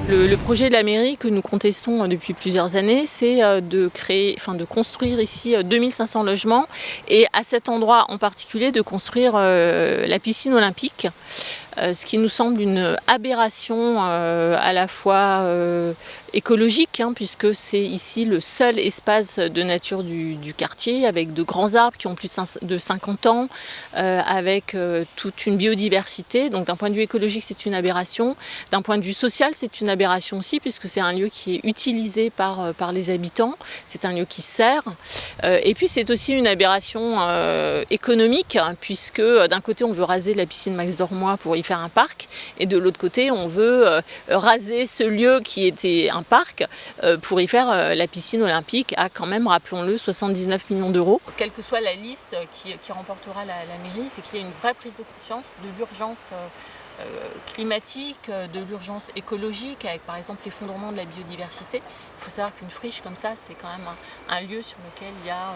Le projet de la mairie que nous contestons depuis plusieurs années, c'est de construire ici 2500 logements et à cet endroit en particulier de construire la piscine olympique. Ce qui nous semble une aberration à la fois écologique, puisque c'est ici le seul espace de nature du quartier, avec de grands arbres qui ont plus de 50 ans, avec toute une biodiversité. Donc d'un point de vue écologique, c'est une aberration. D'un point de vue social, c'est une aberration aussi, puisque c'est un lieu qui est utilisé par les habitants. C'est un lieu qui sert. Et puis c'est aussi une aberration économique, puisque d'un côté, on veut raser la piscine Max Dormois pour y faire un parc, et de l'autre côté on veut raser ce lieu qui était un parc pour y faire la piscine olympique à quand même, rappelons-le, 79 millions d'euros. Quelle que soit la liste qui remportera la mairie, c'est qu'il y a une vraie prise de conscience de l'urgence climatique, de l'urgence écologique, avec par exemple l'effondrement de la biodiversité. Il faut savoir qu'une friche comme ça, c'est quand même un lieu sur lequel il y a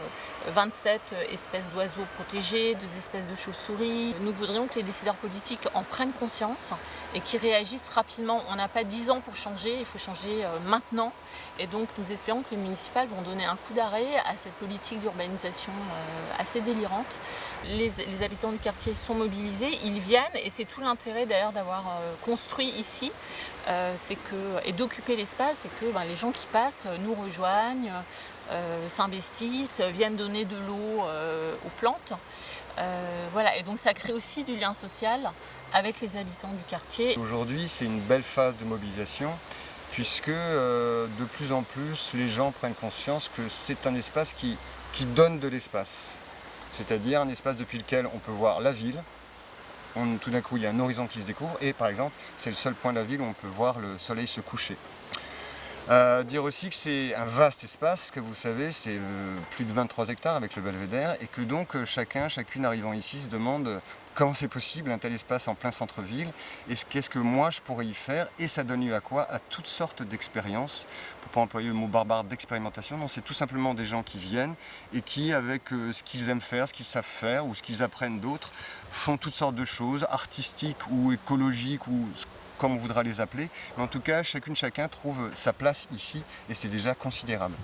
27 espèces d'oiseaux protégés, 2 espèces de chauves-souris. Nous voudrions que les décideurs politiques en prennent conscience et qu'ils réagissent rapidement. On n'a pas 10 ans pour changer, il faut changer maintenant. Et donc nous espérons que les municipales vont donner un coup d'arrêt à cette politique d'urbanisation assez délirante. Les habitants du quartier sont mobilisés, ils viennent, et c'est tout l'intérêt d'ailleurs d'avoir construit ici, et d'occuper l'espace, c'est que les gens qui passent nous rejoignent, s'investissent, viennent donner de l'eau aux plantes. Voilà, et donc ça crée aussi du lien social avec les habitants du quartier. Aujourd'hui, c'est une belle phase de mobilisation, puisque de plus en plus les gens prennent conscience que c'est un espace qui donne de l'espace. C'est-à-dire un espace depuis lequel on peut voir la ville. Tout d'un coup, il y a un horizon qui se découvre, et par exemple, c'est le seul point de la ville où on peut voir le soleil se coucher. Dire aussi que c'est un vaste espace, que vous savez, c'est plus de 23 hectares avec le belvédère, et que donc chacune arrivant ici se demande comment c'est possible un tel espace en plein centre-ville, et qu'est-ce que moi je pourrais y faire, et ça donne lieu à quoi? À toutes sortes d'expériences, pour ne pas employer le mot barbare d'expérimentation. Non, c'est tout simplement des gens qui viennent et qui, avec ce qu'ils aiment faire, ce qu'ils savent faire, ou ce qu'ils apprennent d'autres, font toutes sortes de choses, artistiques ou écologiques, ou comme on voudra les appeler, mais en tout cas, chacun trouve sa place ici, et c'est déjà considérable.